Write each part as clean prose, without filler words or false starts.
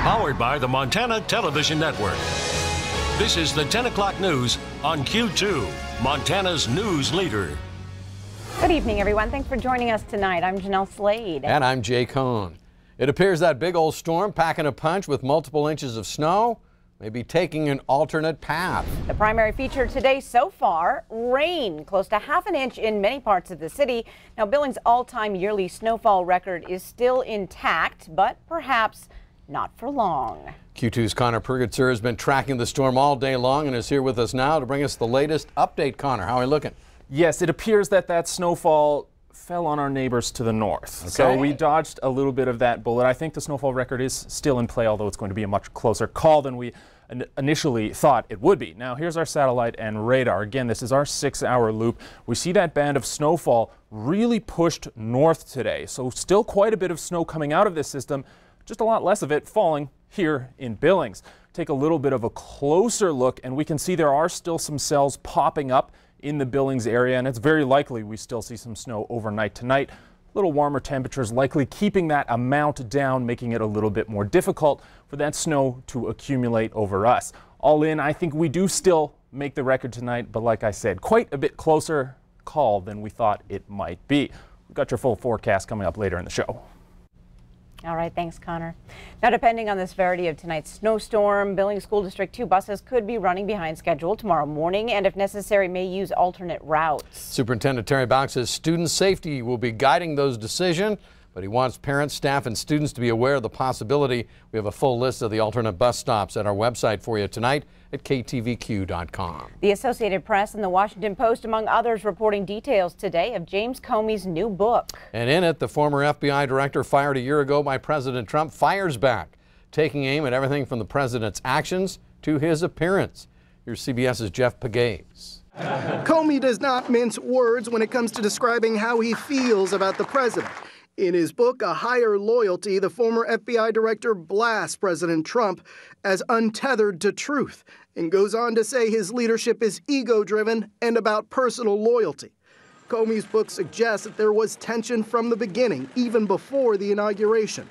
Powered by the Montana Television Network. This is the 10 o'clock news on Q2, Montana's news leader. Good evening, everyone. Thanks for joining us tonight. I'm Jeanelle Slade. And I'm Jay Cohn. It appears that big old storm packing a punch with multiple inches of snow may be taking an alternate path. The primary feature today so far, rain, close to half an inch in many parts of the city. Now, Billings' all-time yearly snowfall record is still intact, but perhaps not for long. Q2's Connor Purgatzer has been tracking the storm all day long and is here with us now to bring us the latest update. Connor, how are you looking? Yes, it appears that snowfall fell on our neighbors to the north. Okay. So we dodged a little bit of that bullet. I think the snowfall record is still in play, although it's going to be a much closer call than we initially thought it would be. Now, here's our satellite and radar. Again, this is our 6-hour loop. We see that band of snowfall really pushed north today. So still quite a bit of snow coming out of this system, just a lot less of it falling here in Billings. Take a little bit of a closer look and we can see there are still some cells popping up in the Billings area, and it's very likely we still see some snow overnight tonight. A little warmer temperatures likely keeping that amount down, making it a little bit more difficult for that snow to accumulate over us. All in, I think we do still make the record tonight, but like I said, quite a bit closer call than we thought it might be. We've got your full forecast coming up later in the show. All right, thanks, Connor. Now, depending on the severity of tonight's snowstorm, Billings School District 2 buses could be running behind schedule tomorrow morning and, if necessary, may use alternate routes. Superintendent Terry Bauch says student safety will be guiding those decisions, but he wants parents, staff, and students to be aware of the possibility. We have a full list of the alternate bus stops at our website for you tonight at ktvq.com. The Associated Press and the Washington Post, among others, reporting details today of James Comey's new book. And in it, the former FBI director fired a year ago by President Trump fires back, taking aim at everything from the president's actions to his appearance. Here's CBS's Jeff Pegues. Comey does not mince words when it comes to describing how he feels about the president. In his book, A Higher Loyalty, the former FBI director blasts President Trump as untethered to truth and goes on to say his leadership is ego-driven and about personal loyalty. Comey's book suggests that there was tension from the beginning, even before the inauguration.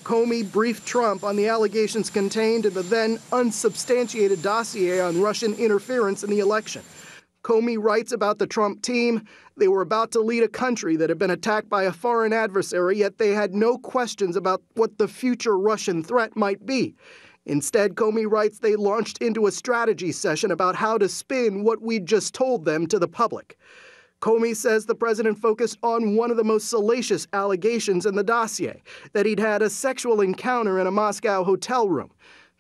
Comey briefed Trump on the allegations contained in the then unsubstantiated dossier on Russian interference in the election. Comey writes about the Trump team. They were about to lead a country that had been attacked by a foreign adversary, yet they had no questions about what the future Russian threat might be. Instead, Comey writes they launched into a strategy session about how to spin what we'd just told them to the public. Comey says the president focused on one of the most salacious allegations in the dossier, that he'd had a sexual encounter in a Moscow hotel room.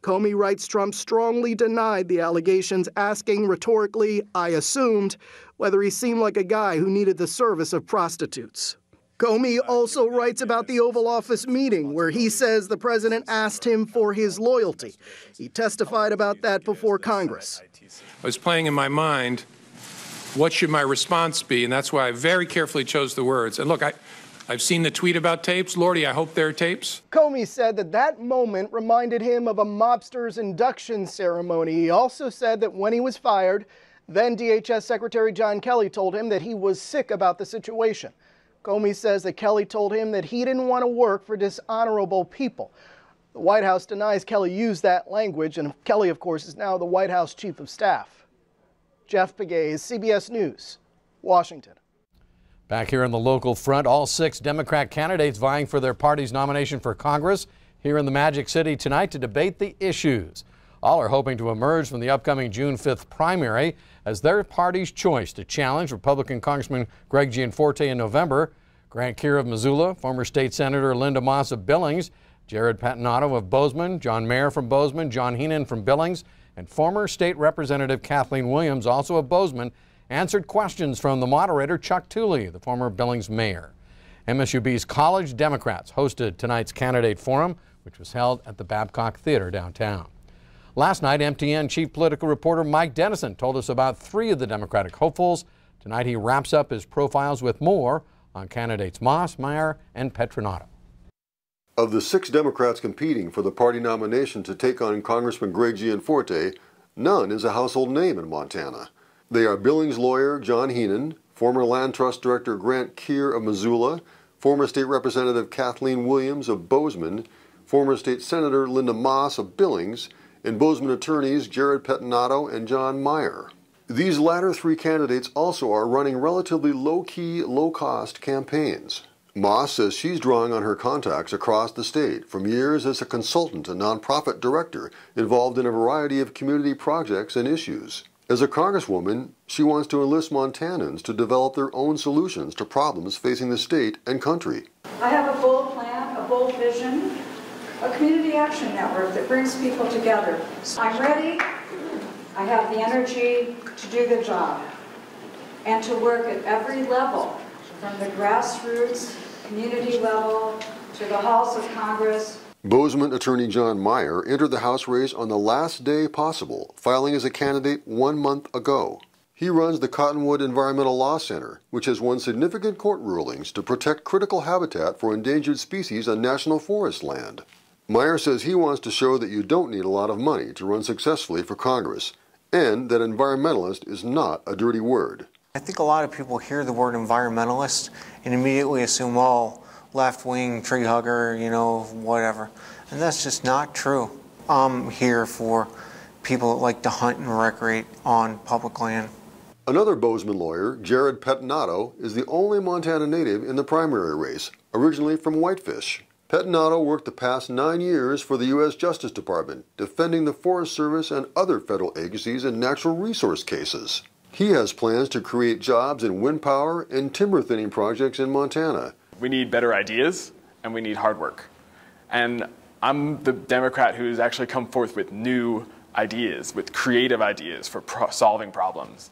Comey writes Trump strongly denied the allegations, asking rhetorically, I assumed, whether he seemed like a guy who needed the service of prostitutes. Comey also writes about the Oval Office meeting where he says the president asked him for his loyalty. He testified about that before Congress. I was playing in my mind, what should my response be? And that's why I very carefully chose the words. And look, I've seen the tweet about tapes. Lordy, I hope they're tapes. Comey said that moment reminded him of a mobster's induction ceremony. He also said that when he was fired, then DHS Secretary John Kelly told him that he was sick about the situation. Comey says that Kelly told him that he didn't want to work for dishonorable people. The White House denies Kelly used that language, and Kelly, of course, is now the White House Chief of Staff. Jeff Pegues, CBS News, Washington. Back here on the local front, all 6 Democrat candidates vying for their party's nomination for Congress here in the Magic City tonight to debate the issues. All are hoping to emerge from the upcoming June 5th primary as their party's choice to challenge Republican Congressman Greg Gianforte in November. Grant Keir of Missoula, former State Senator Linda Moss of Billings, Jared Patinato of Bozeman, John Mayer from Bozeman, John Heenan from Billings, and former State Representative Kathleen Williams, also of Bozeman, answered questions from the moderator Chuck Tooley, the former Billings mayor. MSUB's College Democrats hosted tonight's candidate forum, which was held at the Babcock Theater downtown. Last night, MTN chief political reporter Mike Dennison told us about 3 of the Democratic hopefuls. Tonight, he wraps up his profiles with more on candidates Moss, Meyer, and Petrinato. Of the 6 Democrats competing for the party nomination to take on Congressman Greg Gianforte, none is a household name in Montana. They are Billings lawyer John Heenan, former Land Trust Director Grant Keir of Missoula, former State Representative Kathleen Williams of Bozeman, former state senator Linda Moss of Billings, and Bozeman attorneys Jared Pettinato and John Meyer. These latter three candidates also are running relatively low-key, low-cost campaigns. Moss says she's drawing on her contacts across the state from years as a consultant and nonprofit director involved in a variety of community projects and issues. As a congresswoman, she wants to enlist Montanans to develop their own solutions to problems facing the state and country. I have a bold plan, a bold vision, a community action network that brings people together. I'm ready. I have the energy to do the job and to work at every level, from the grassroots, community level, to the halls of Congress. Bozeman attorney John Meyer entered the House race on the last day possible, filing as a candidate 1 month ago. He runs the Cottonwood Environmental Law Center, which has won significant court rulings to protect critical habitat for endangered species on national forest land. Meyer says he wants to show that you don't need a lot of money to run successfully for Congress, and that environmentalist is not a dirty word. I think a lot of people hear the word environmentalist and immediately assume, oh, left-wing, tree hugger, you know, whatever. And that's just not true. I'm here for people that like to hunt and recreate on public land. Another Bozeman lawyer, Jared Pettinato, is the only Montana native in the primary race, originally from Whitefish. Pettinato worked the past 9 years for the U.S. Justice Department, defending the Forest Service and other federal agencies in natural resource cases. He has plans to create jobs in wind power and timber thinning projects in Montana. We need better ideas, and we need hard work. And I'm the Democrat who's actually come forth with new ideas, with creative ideas for solving problems.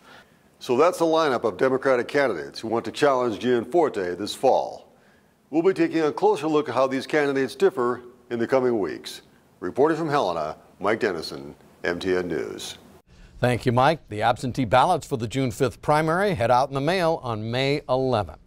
So that's the lineup of Democratic candidates who want to challenge Gianforte this fall. We'll be taking a closer look at how these candidates differ in the coming weeks. Reporting from Helena, Mike Dennison, MTN News. Thank you, Mike. The absentee ballots for the June 5th primary head out in the mail on May 11th.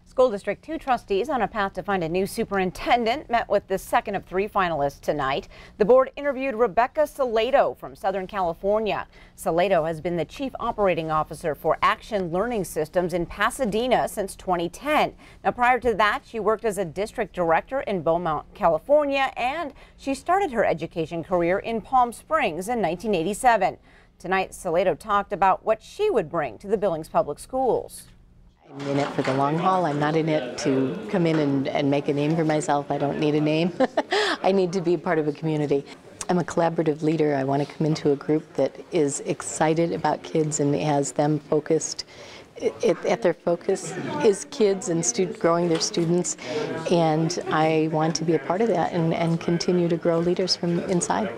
School District 2 trustees on a path to find a new superintendent met with the second of 3 finalists tonight. The board interviewed Rebecca Salado from Southern California. Salado has been the chief operating officer for Action Learning Systems in Pasadena since 2010. Now, prior to that, she worked as a district director in Beaumont, California, and she started her education career in Palm Springs in 1987. Tonight, Salado talked about what she would bring to the Billings Public Schools. I'm in it for the long haul. I'm not in it to come in and make a name for myself. I don't need a name. I need to be part of a community. I'm a collaborative leader. I want to come into a group that is excited about kids and has them focused. At their focus is kids and growing their students, and I want to be a part of that and continue to grow leaders from inside.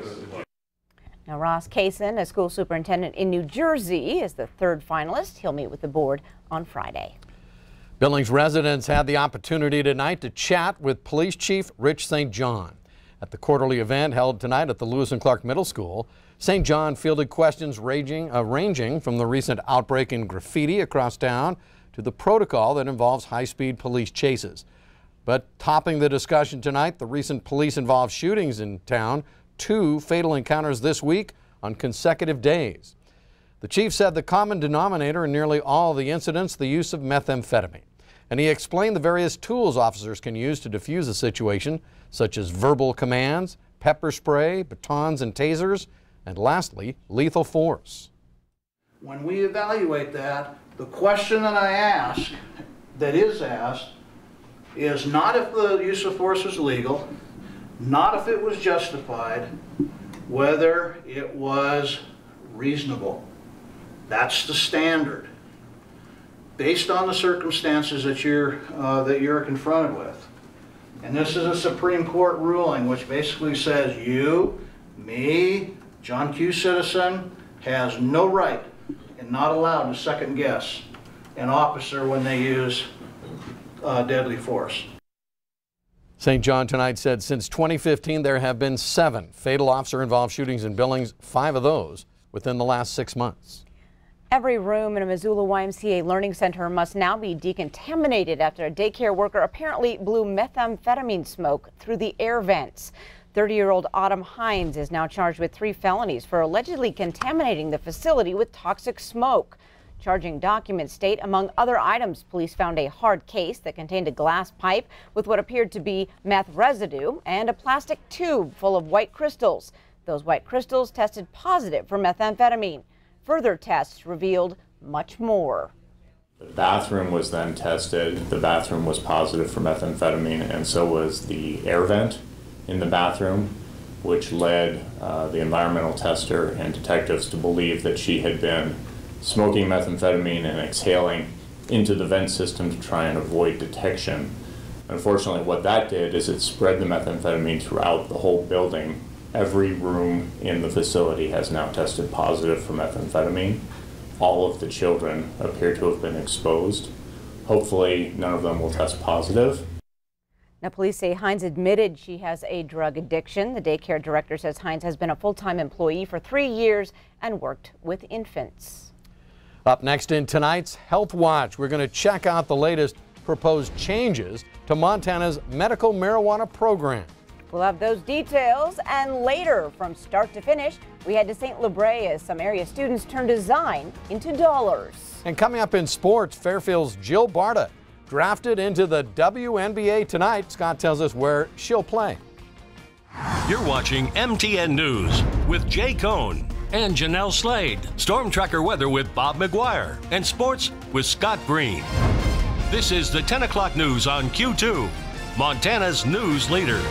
Now, Ross Kaysen, a school superintendent in New Jersey, is the third finalist. He'll meet with the board on Friday. Billings residents had the opportunity tonight to chat with Police Chief Rich St. John. At the quarterly event held tonight at the Lewis and Clark Middle School, St. John fielded questions ranging from the recent outbreak in graffiti across town to the protocol that involves high-speed police chases. But topping the discussion tonight, the recent police-involved shootings in town, 2 fatal encounters this week on consecutive days. The chief said the common denominator in nearly all the incidents, the use of methamphetamine. And he explained the various tools officers can use to defuse a situation, such as verbal commands, pepper spray, batons and tasers, and lastly, lethal force. When we evaluate that, the question that I ask, that is asked, is not if the use of force was legal, not if it was justified, whether it was reasonable. That's the standard, based on the circumstances that you're confronted with. And this is a Supreme Court ruling which basically says you, me, John Q. citizen, has no right and not allowed to second guess an officer when they use deadly force. St. John tonight said since 2015 there have been 7 fatal officer-involved shootings in Billings, 5 of those within the last 6 months. Every room in a Missoula YMCA Learning Center must now be decontaminated after a daycare worker apparently blew methamphetamine smoke through the air vents. 30-year-old Autumn Hines is now charged with 3 felonies for allegedly contaminating the facility with toxic smoke. Charging documents state, among other items, police found a hard case that contained a glass pipe with what appeared to be meth residue and a plastic tube full of white crystals. Those white crystals tested positive for methamphetamine. Further tests revealed much more. The bathroom was then tested. The bathroom was positive for methamphetamine, and so was the air vent in the bathroom, which led the environmental tester and detectives to believe that she had been smoking methamphetamine and exhaling into the vent system to try and avoid detection. Unfortunately, what that did is it spread the methamphetamine throughout the whole building. Every room in the facility has now tested positive for methamphetamine. All of the children appear to have been exposed. Hopefully, none of them will test positive. Now, police say Hines admitted she has a drug addiction. The daycare director says Hines has been a full-time employee for 3 years and worked with infants. Up next in tonight's Health Watch, we're going to check out the latest proposed changes to Montana's medical marijuana program. We'll have those details, and later, from start to finish, we head to St. Lubre as some area students turn design into dollars. And coming up in sports, Fairfield's Jill Barta drafted into the WNBA tonight. Scott tells us where she'll play. You're watching MTN News with Jay Cohn and Jeanelle Slade. Storm Tracker weather with Bob McGuire. And sports with Scott Green. This is the 10 o'clock news on Q2, Montana's news leader.